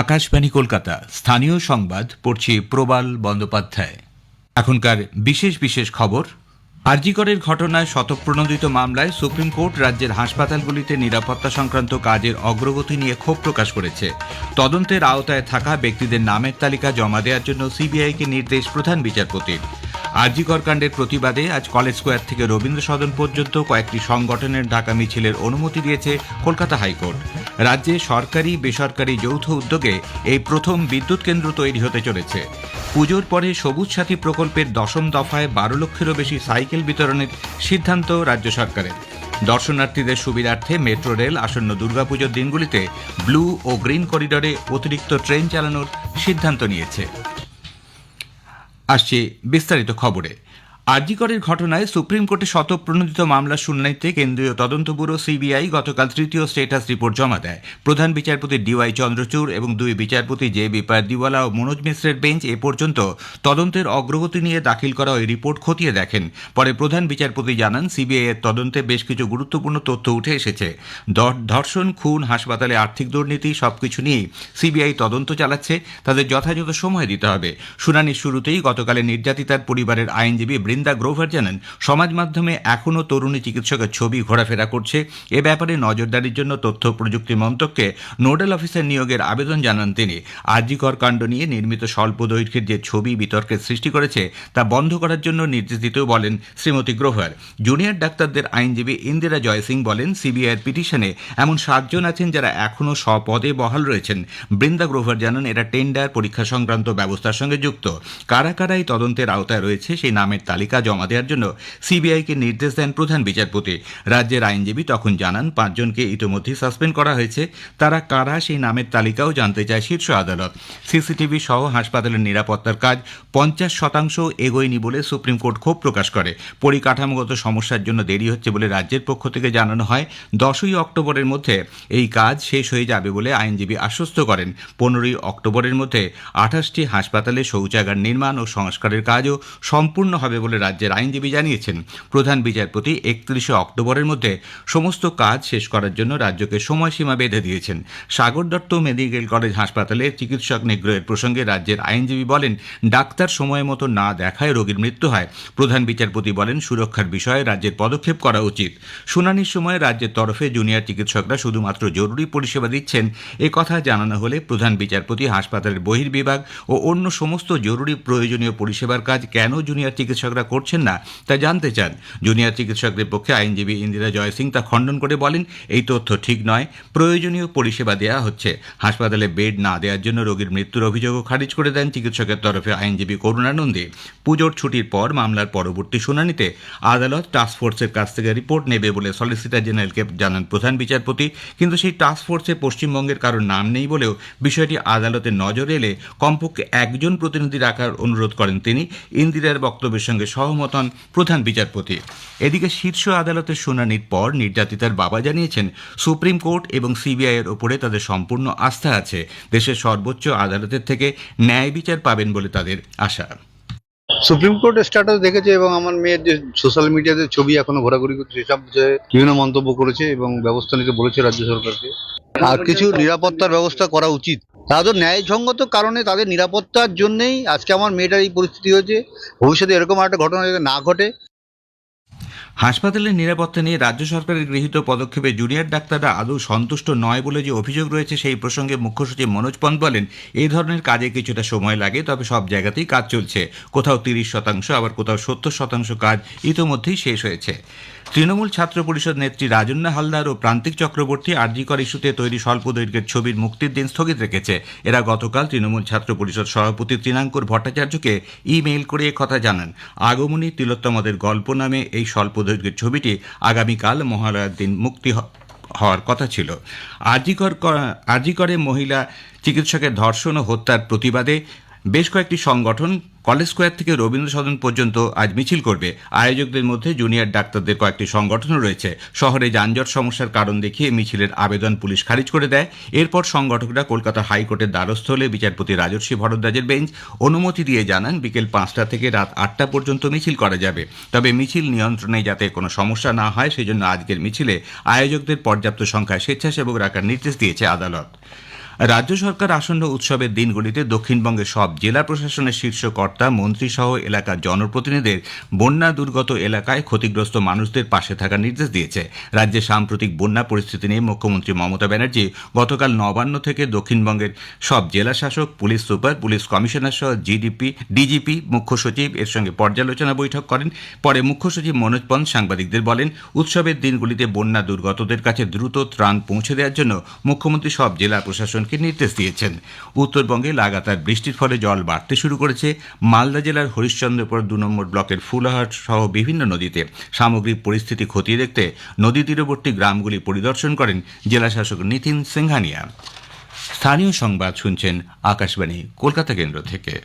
আকাশবাণী কলকাতা স্থানীয় সংবাদ পড়ছি প্রবাল বন্দ্যোপাধ্যায়। এখনকার বিশেষ বিশেষ খবর। আরজিকরের ঘটনায় শতপ্রণোদিত মামলায় সুপ্রিম কোর্ট রাজ্যের হাসপাতালগুলিতে নিরাপত্তা সংক্রান্ত কাজের অগ্রগতি নিয়ে ক্ষোভ প্রকাশ করেছে। তদন্তের আওতায় থাকা ব্যক্তিদের নামের তালিকা জমা দেওয়ার জন্য সিবিআইকে নির্দেশ প্রধান বিচারপতির। আরজিকর কাণ্ডের প্রতিবাদে আজ কলেজ স্কোয়ার থেকে রবীন্দ্র সদন পর্যন্ত কয়েকটি সংগঠনের ডাকা মিছিলের অনুমতি দিয়েছে কলকাতা হাইকোর্ট। রাজ্যে সরকারি বেসরকারি যৌথ উদ্যোগে এই প্রথম বিদ্যুৎ কেন্দ্র তৈরি হতে চলেছে। পুজোর পরে সবুজ সাথী প্রকল্পের 10ম দফায় 12 লক্ষেরও বেশি সাইকেল বিতরণের সিদ্ধান্ত রাজ্য সরকারের। দর্শনার্থীদের সুবিধার্থে মেট্রো রেল আসন্ন দুর্গাপুজোর দিনগুলিতে ব্লু ও গ্রিন করিডরে অতিরিক্ত ট্রেন চালানোর সিদ্ধান্ত নিয়েছে। আসছে বিস্তারিত খবরে। আরজিকরের ঘটনায় সুপ্রিম কোর্টে শতপ্রণোদিত মামলার শুনানিতে কেন্দ্রীয় তদন্ত ব্যুরো সিবিআই গতকাল তৃতীয় স্ট্যাটাস রিপোর্ট জমা দেয়। প্রধান বিচারপতি ডিওয়াই চন্দ্রচূড় এবং দুই বিচারপতি জে বি পারদিওয়ালা ও মনোজ মিশ্রের বেঞ্চ এ পর্যন্ত তদন্তের অগ্রগতি নিয়ে দাখিল করা ওই রিপোর্ট খতিয়ে দেখেন। পরে প্রধান বিচারপতি জানান, সিবিআই এর তদন্তে বেশ কিছু গুরুত্বপূর্ণ তথ্য উঠে এসেছে। ধর্ষণ, খুন, হাসপাতালে আর্থিক দুর্নীতি সবকিছু নিয়েই সিবিআই তদন্ত চালাচ্ছে। তাদের যথাযথ সময় দিতে হবে। শুনানির শুরুতেই গতকালের নির্যাতিতার পরিবারের আইনজীবী বৃন্দা গ্রোভার জানান, সমাজ মাধ্যমে এখনও তরুণী চিকিৎসকের ছবি ঘোরাফেরা করছে। এ ব্যাপারে নজরদারির জন্য তথ্য প্রযুক্তি মন্ত্রককে নোডাল অফিসার নিয়োগের আবেদন জানান তিনি। আরজিকর কাণ্ড নিয়ে নির্মিত স্বল্প দৈর্ঘ্যের যে ছবি বিতর্কের সৃষ্টি করেছে তা বন্ধ করার জন্য নির্দেশ দিতেও বলেন শ্রীমতী গ্রোভার। জুনিয়র ডাক্তারদের আইনজীবী ইন্দিরা জয়সিং বলেন, সিবিআইয়ের পিটিশনে এমন 7 জন আছেন যারা এখনও স্বপদে বহাল রয়েছেন। বৃন্দা গ্রোভার জানান, এরা টেন্ডার পরীক্ষা সংক্রান্ত ব্যবস্থার সঙ্গে যুক্ত। কারা কারা এই তদন্তের আওতায় রয়েছে সেই নামের তালিকা জমা দেওয়ার জন্য সিবিআইকে নির্দেশ দেন প্রধান বিচারপতি। রাজ্যের আইনজীবী তখন জানান, 5 জনকে ইতিমধ্যে সাসপেন্ড করা হয়েছে। তারা কারা সেই নামের তালিকাও জানতে চায় শীর্ষ আদালত। সিসিটিভি সহ হাসপাতালের নিরাপত্তার কাজ 50% এগোয়নি বলে সুপ্রিম কোর্ট ক্ষোভ প্রকাশ করে। পরিকাঠামোগত সমস্যার জন্য দেরি হচ্ছে বলে রাজ্যের পক্ষ থেকে জানানো হয়। 10ই অক্টোবরের মধ্যে এই কাজ শেষ হয়ে যাবে বলে আইনজীবী আশ্বস্ত করেন। 15ই অক্টোবরের মধ্যে 28টি হাসপাতালে শৌচাগার নির্মাণ ও সংস্কারের কাজও সম্পূর্ণ হবে বলে রাজ্যের আইনজীবী জানিয়েছেন। প্রধান বিচারপতি 31শে অক্টোবরের মধ্যে সমস্ত কাজ শেষ করার জন্য রাজ্যকে সময়সীমা বেঁধে দিয়েছেন। সাগর দত্ত মেডিকেল কলেজ হাসপাতালে চিকিৎসক নিগ্রহের প্রসঙ্গে রাজ্যের আইনজীবী বলেন, ডাক্তার সময় মতো না দেখায় রোগীর মৃত্যু হয়। প্রধান বিচারপতি বলেন, সুরক্ষার বিষয়ে রাজ্যের পদক্ষেপ করা উচিত। শুনানির সময় রাজ্যের তরফে জুনিয়র চিকিৎসকরা শুধুমাত্র জরুরি পরিষেবা দিচ্ছেন এ কথা জানানো হলে প্রধান বিচারপতি হাসপাতালের বহির্বিভাগ ও অন্য সমস্ত জরুরি প্রয়োজনীয় পরিষেবার কাজ কেন জুনিয়র চিকিৎসকরা করছেন না তা জানতে চান। জুনিয়র চিকিৎসকদের পক্ষে আইনজীবী ইন্দিরা জয়সিং তা খণ্ডন করে বলেন, এই তথ্য ঠিক নয়। প্রয়োজনীয় পরিষেবা দেওয়া হচ্ছে। হাসপাতালে বেড না দেওয়ার জন্য রোগীর মৃত্যুর অভিযোগও খারিজ করে দেন চিকিৎসকের তরফে আইনজীবী করুণানন্দী। পুজোর ছুটির পর মামলার পরবর্তী শুনানিতে আদালত টাস্কফোর্সের কাছ থেকে রিপোর্ট নেবে বলে সলিসিটর জেনারেলকে জানান প্রধান বিচারপতি। কিন্তু সেই টাস্কফোর্সে পশ্চিমবঙ্গের কারোর নাম নেই বলেও বিষয়টি আদালতের নজরে এলে কমপক্ষে একজন প্রতিনিধি রাখার অনুরোধ করেন তিনি। ইন্দিরার বক্তব্যের সঙ্গে সহমত হন প্রধান বিচারপতি। এদিকে শীর্ষ আদালতের শুনানির পর নির্যাতিতার বাবা জানিয়েছেন, সুপ্রিম কোর্ট এবং সিবিআই এর ওপরে তাদের সম্পূর্ণ আস্থা আছে। দেশের সর্বোচ্চ আদালতের থেকে ন্যায় বিচার পাবেন বলে তাদের আশা। সুপ্রিম কোর্ট স্ট্যাটাস দেখেছে এবং আমার মেয়ের যে সোশ্যাল মিডিয়াতে ছবি এখনো ঘোরাঘুরি করছে, সেসব যে বিভিন্ন মন্তব্য করেছে এবং ব্যবস্থা নিতে বলেছে রাজ্য সরকারকে। আর কিছু নিরাপত্তার ব্যবস্থা করা উচিত। তাদের ন্যায়সঙ্গত কারণে তাদের নিরাপত্তার জন্যই আজকে আমার মেয়েটার এই পরিস্থিতি হয়েছে। ভবিষ্যতে এরকম একটা ঘটনা যাতে না ঘটে। হাসপাতালের নিরাপত্তা নিয়ে রাজ্য সরকারের গৃহীত পদক্ষেপে জুনিয়র ডাক্তাররা আদৌ সন্তুষ্ট নয় বলে যে অভিযোগ রয়েছে সেই প্রসঙ্গে মুখ্য সচিব মনোজ পন্ত বলেন, এই ধরনের কাজে কিছুটা সময় লাগে, তবে সব জায়গাতেই কাজ চলছে। কোথাও 30%, আবার কোথাও 70% কাজ ইতোমধ্যেই শেষ হয়েছে। তৃণমূল ছাত্র পরিষদ নেত্রী রাজন্যা হালদার ও প্রান্তিক চক্রবর্তী আরজিকর ইস্যুতে তৈরি স্বল্প দৈর্ঘ্যের ছবির মুক্তির দিন স্থগিত রেখেছে। এরা গতকাল তৃণমূল ছাত্র পরিষদ সভাপতি তৃণাঙ্কুর ভট্টাচার্যকে ইমেইল করে একথা জানান। আগমনী তিলোত্তমাদের গল্প নামে এই স্বল্প দৈর্ঘ্যের ছবিটি আগামীকাল মহালয়ার দিন মুক্তি হওয়ার কথা ছিল। আরজিকরে মহিলা চিকিৎসকের ধর্ষণ ও হত্যার প্রতিবাদে বেশ কয়েকটি সংগঠন কলেজ স্কোয়ার থেকে রবীন্দ্র সদন পর্যন্ত আজ মিছিল করবে। আয়োজকদের মধ্যে জুনিয়র ডাক্তারদের কয়েকটি সংগঠনও রয়েছে। শহরে যানজট সমস্যার কারণ দেখিয়ে মিছিলের আবেদন পুলিশ খারিজ করে দেয়। এরপর সংগঠকরা কলকাতা হাইকোর্টের দ্বারস্থ হলে বিচারপতি রাজর্ষি ভরদ্বাজের বেঞ্চ অনুমতি দিয়ে জানান, বিকেল 5টা থেকে রাত 8টা পর্যন্ত মিছিল করা যাবে। তবে মিছিল নিয়ন্ত্রণে যাতে কোনো সমস্যা না হয় সেজন্য আজকের মিছিলে আয়োজকদের পর্যাপ্ত সংখ্যায় স্বেচ্ছাসেবক রাখার নির্দেশ দিয়েছে আদালত। রাজ্য সরকার আসন্ন উৎসবের দিনগুলিতে দক্ষিণবঙ্গের সব জেলা প্রশাসনের শীর্ষ কর্তা মন্ত্রীসহ এলাকার জনপ্রতিনিধিদের বন্যা দুর্গত এলাকায় ক্ষতিগ্রস্ত মানুষদের পাশে থাকার নির্দেশ দিয়েছে। রাজ্যে সাম্প্রতিক বন্যা পরিস্থিতি নিয়ে মুখ্যমন্ত্রী মমতা ব্যানার্জি গতকাল নবান্ন থেকে দক্ষিণবঙ্গের সব জেলা শাসক, পুলিশ সুপার, পুলিশ কমিশনার সহ ডিজিপি, মুখ্য সচিব এর সঙ্গে পর্যালোচনা বৈঠক করেন। পরে মুখ্য সচিব মনোজ পন্ত সাংবাদিকদের বলেন, উৎসবের দিনগুলিতে বন্যা দুর্গতদের কাছে দ্রুত ত্রাণ পৌঁছে দেওয়ার জন্য মুখ্যমন্ত্রী সব জেলা প্রশাসনকে নির্দেশ দিয়েছেন। উত্তরবঙ্গে লাগাতার বৃষ্টির ফলে জল বাড়তে শুরু করেছে। মালদা জেলার হরিশ্চন্দ্রপুর 2 নম্বর ব্লকের ফুলাহাট সহ বিভিন্ন নদীতে সামগ্রিক পরিস্থিতি খতিয়ে দেখতে নদী তীরবর্তী গ্রামগুলি পরিদর্শন করেন জেলাশাসক নিতিন সিংহানিয়া। স্থানীয় সংবাদ শুনছেন আকাশবাণী কলকাতা কেন্দ্র থেকে।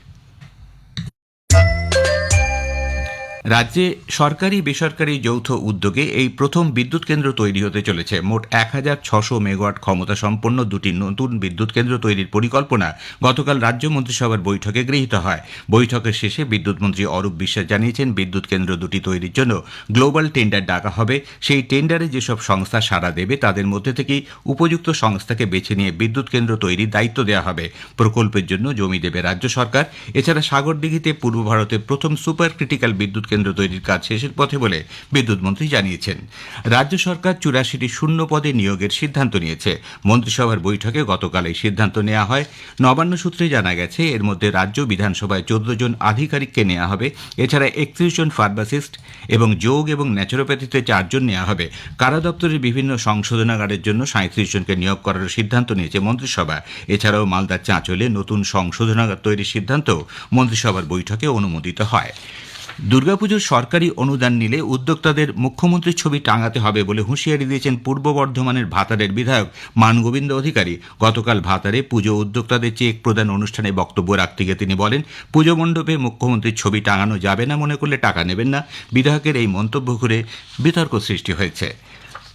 রাজ্যে সরকারি বেসরকারি যৌথ উদ্যোগে এই প্রথম বিদ্যুৎ কেন্দ্র তৈরি হতে চলেছে। মোট 1600 মেগাওয়াট ক্ষমতা সম্পন্ন দুটি নতুন বিদ্যুৎ কেন্দ্র তৈরির পরিকল্পনা গতকাল রাজ্য মন্ত্রিসভার বৈঠকে গৃহীত হয়। বৈঠকের শেষে বিদ্যুৎ মন্ত্রী অরূপ বিশ্বাস জানিয়েছেন, বিদ্যুৎ কেন্দ্র দুটি তৈরির জন্য গ্লোবাল টেন্ডার ডাকা হবে। সেই টেন্ডারে যেসব সংস্থা সাড়া দেবে তাদের মধ্যে থেকেই উপযুক্ত সংস্থাকে বেছে নিয়ে বিদ্যুৎ কেন্দ্র তৈরির দায়িত্ব দেওয়া হবে। প্রকল্পের জন্য জমি দেবে রাজ্য সরকার। এছাড়া সাগরদিঘিতে পূর্ব ভারতের প্রথম সুপার ক্রিটিক্যাল বিদ্যুৎ কেন্দ্র তৈরির কাজ শেষের পথে বলে বিদ্যুৎ মন্ত্রী জানিয়েছেন। রাজ্য সরকার 84টি শূন্য পদে নিয়োগের সিদ্ধান্ত নিয়েছে। মন্ত্রিসভার বৈঠকে গতকাল এই সিদ্ধান্ত নেওয়া হয়। নবান্ন সূত্রে জানা গেছে, এর মধ্যে রাজ্য বিধানসভায় 14 জন আধিকারিককে নেওয়া হবে। এছাড়া 31 জন ফার্মাসিস্ট এবং যোগ এবং ন্যাচুরোপ্যাথিতে 4 জন নেওয়া হবে। কারা দপ্তরের বিভিন্ন সংশোধনাগারের জন্য 37 জনকে নিয়োগ করার সিদ্ধান্ত নিয়েছে মন্ত্রিসভা। এছাড়াও মালদার চাঁচলে নতুন সংশোধনাগার তৈরির সিদ্ধান্ত মন্ত্রিসভার বৈঠকে অনুমোদিত হয়। দুর্গাপুজোর সরকারি অনুদান নিলে উদ্যোক্তাদের মুখ্যমন্ত্রীর ছবি টাঙাতে হবে বলে হুঁশিয়ারি দিয়েছেন পূর্ব বর্ধমানের ভাতারের বিধায়ক মানগোবিন্দ অধিকারী। গতকাল ভাতারে পুজো উদ্যোক্তাদের চেক প্রদান অনুষ্ঠানে বক্তব্য রাখতে গিয়ে তিনি বলেন, পুজো মণ্ডপে মুখ্যমন্ত্রীর ছবি টাঙানো যাবে না মনে করলে টাকা নেবেন না। বিধায়কের এই মন্তব্য ঘুরে বিতর্ক সৃষ্টি হয়েছে।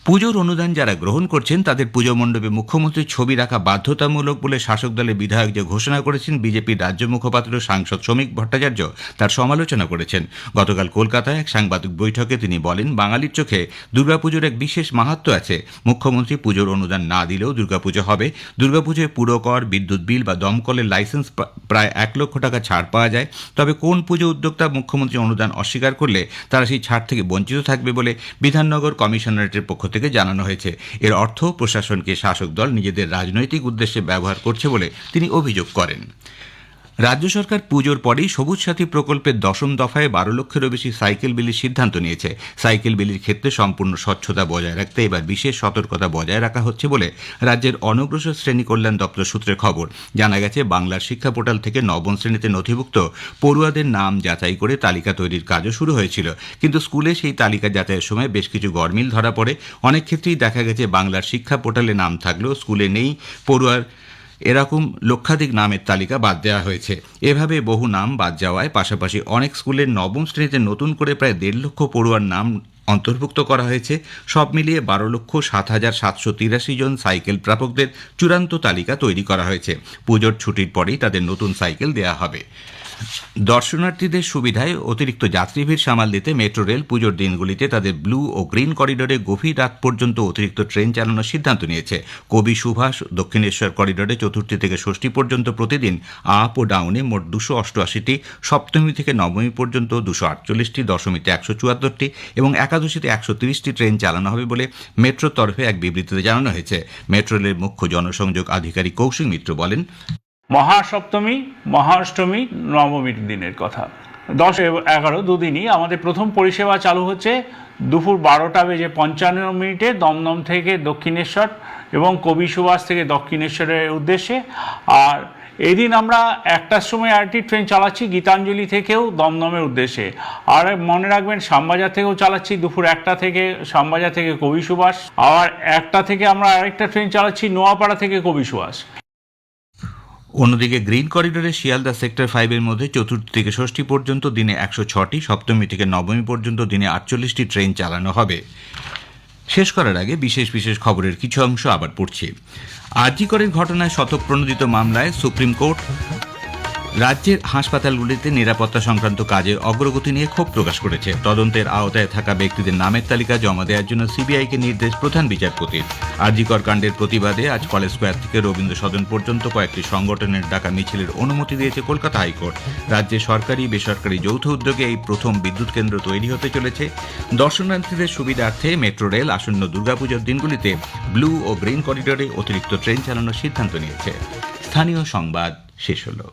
পুজোর অনুদান যারা গ্রহণ করছেন তাদের পুজো মণ্ডপে মুখ্যমন্ত্রীর ছবি রাখা বাধ্যতামূলক বলে শাসক দলের বিধায়ক যে ঘোষণা করেছেন, বিজেপির রাজ্য মুখপাত্র সাংসদ শ্রমিক ভট্টাচার্য তার সমালোচনা করেছেন। গতকাল কলকাতায় এক সাংবাদিক বৈঠকে তিনি বলেন, বাঙালির চোখে দুর্গাপুজোর এক বিশেষ মাহাত্ম্য আছে। মুখ্যমন্ত্রী পুজোর অনুদান না দিলেও দুর্গাপুজো হবে। দুর্গাপুজোয় পুরকর, বিদ্যুৎ বিল বা দমকলের লাইসেন্স প্রায় 1 লক্ষ টাকা ছাড় পাওয়া যায়। তবে কোন পুজো উদ্যোক্তা মুখ্যমন্ত্রী অনুদান অস্বীকার করলে তারা সেই ছাড় থেকে বঞ্চিত থাকবে বলে বিধাননগর কমিশনারেটের পক্ষ থেকে জানানো হয়েছে। এর অর্থ প্রশাসনকে শাসক দল নিজেদের রাজনৈতিক উদ্দেশ্যে ব্যবহার করছে বলে তিনি অভিযোগ করেন। রাজ্য সরকার পুজোর পরেই সবুজ সাথী প্রকল্পের 10ম দফায় 12 লক্ষেরও বেশি সাইকেল বিলির সিদ্ধান্ত নিয়েছে। সাইকেল বিলির ক্ষেত্রে সম্পূর্ণ স্বচ্ছতা বজায় রাখতে এবার বিশেষ সতর্কতা বজায় রাখা হচ্ছে বলে রাজ্যের অনগ্রসর শ্রেণী কল্যাণ দপ্তর সূত্রে খবর। জানা গেছে, বাংলার শিক্ষা পোর্টাল থেকে নবম শ্রেণীতে নথিভুক্ত পড়ুয়াদের নাম যাচাই করে তালিকা তৈরির কাজও শুরু হয়েছিল। কিন্তু স্কুলে সেই তালিকা যাচাইয়ের সময় বেশ কিছু গরমিল ধরা পড়ে। অনেক ক্ষেত্রেই দেখা গেছে বাংলার শিক্ষা পোর্টালে নাম থাকলেও স্কুলে নেই পড়ুয়ার, এরকম লক্ষাধিক নামের তালিকা বাদ দেওয়া হয়েছে। এভাবে বহু নাম বাদ যাওয়ায় পাশাপাশি অনেক স্কুলের নবম শ্রেণীতে নতুন করে প্রায় 1.5 লক্ষ পড়ুয়ার নাম অন্তর্ভুক্ত করা হয়েছে। সব মিলিয়ে 12,07,783 জন সাইকেল প্রাপকদের চূড়ান্ত তালিকা তৈরি করা হয়েছে। পুজোর ছুটির পরেই তাদের নতুন সাইকেল দেওয়া হবে। দর্শনার্থীদের সুবিধায় অতিরিক্ত যাত্রী ভিড় সামাল দিতে মেট্রো রেল পুজোর দিনগুলিতে তাদের ব্লু ও গ্রিন করিডোরে গভীর রাত পর্যন্ত অতিরিক্ত ট্রেন চালানোর সিদ্ধান্ত নিয়েছে। কবি সুভাষ দক্ষিণেশ্বর করিডোরে চতুর্থী থেকে ষষ্ঠী পর্যন্ত প্রতিদিন আপ ও ডাউনে মোট 288টি, সপ্তমী থেকে নবমী পর্যন্ত 248টি, দশমীতে 174টি এবং একাদশীতে 130টি ট্রেন চালানো হবে বলে মেট্রোর তরফে এক বিবৃতিতে জানানো হয়েছে। মেট্রো রেলের মুখ্য জনসংযোগ আধিকারিক কৌশিক মিত্র বলেন, মহাসপ্তমী, মহাষ্টমী, নবমীর দিনের কথা 10-11 দুদিনই আমাদের প্রথম পরিষেবা চালু হচ্ছে দুপুর 12:55 দমদম থেকে দক্ষিণেশ্বর এবং কবি সুভাষ থেকে দক্ষিণেশ্বরের উদ্দেশ্যে। আর এদিন আমরা 1টার সময় আরেকটি ট্রেন চালাচ্ছি গীতাঞ্জলি থেকেও দমদমের উদ্দেশ্যে। আর মনে রাখবেন, শ্যামবাজার থেকেও চালাচ্ছি দুপুর 1টা থেকে, শ্যামবাজার থেকে কবি সুভাষ। আর 1টা থেকে আমরা আরেকটা ট্রেন চালাচ্ছি নোয়াপাড়া থেকে কবি সুভাষ। অন্যদিকে গ্রিন করিডোরে শিয়ালদা সেক্টর 5-এর মধ্যে চতুর্থী থেকে ষষ্ঠী পর্যন্ত দিনে 106টি, সপ্তমী থেকে নবমী পর্যন্ত দিনে 48টি ট্রেন চালানো হবে। শেষ করার আগে বিশেষ বিশেষ খবরের কিছু অংশ আবার পড়ছি। আরজি করের ঘটনায় শতপ্রণোদিত মামলায় সুপ্রিম কোর্ট রাজ্যের হাসপাতালগুলিতে নিরাপত্তা সংক্রান্ত কাজের অগ্রগতি নিয়ে ক্ষোভ প্রকাশ করেছে। তদন্তের আওতায় থাকা ব্যক্তিদের নামের তালিকা জমা দেওয়ার জন্য সিবিআইকে নির্দেশ প্রধান বিচারপতির। আরজিকর কাণ্ডের প্রতিবাদে আজ কলেজ স্কোয়ার থেকে রবীন্দ্র সদন পর্যন্ত কয়েকটি সংগঠনের ডাকা মিছিলের অনুমতি দিয়েছে কলকাতা হাইকোর্ট। রাজ্যে সরকারি বেসরকারি যৌথ উদ্যোগে এই প্রথম বিদ্যুৎ কেন্দ্র তৈরি হতে চলেছে। দর্শনার্থীদের সুবিধার্থে মেট্রো রেল আসন্ন দুর্গাপুজোর দিনগুলিতে ব্লু ও গ্রিন করিডোরে অতিরিক্ত ট্রেন চালানোর সিদ্ধান্ত নিয়েছে। স্থানীয় সংবাদ শেষ হলো।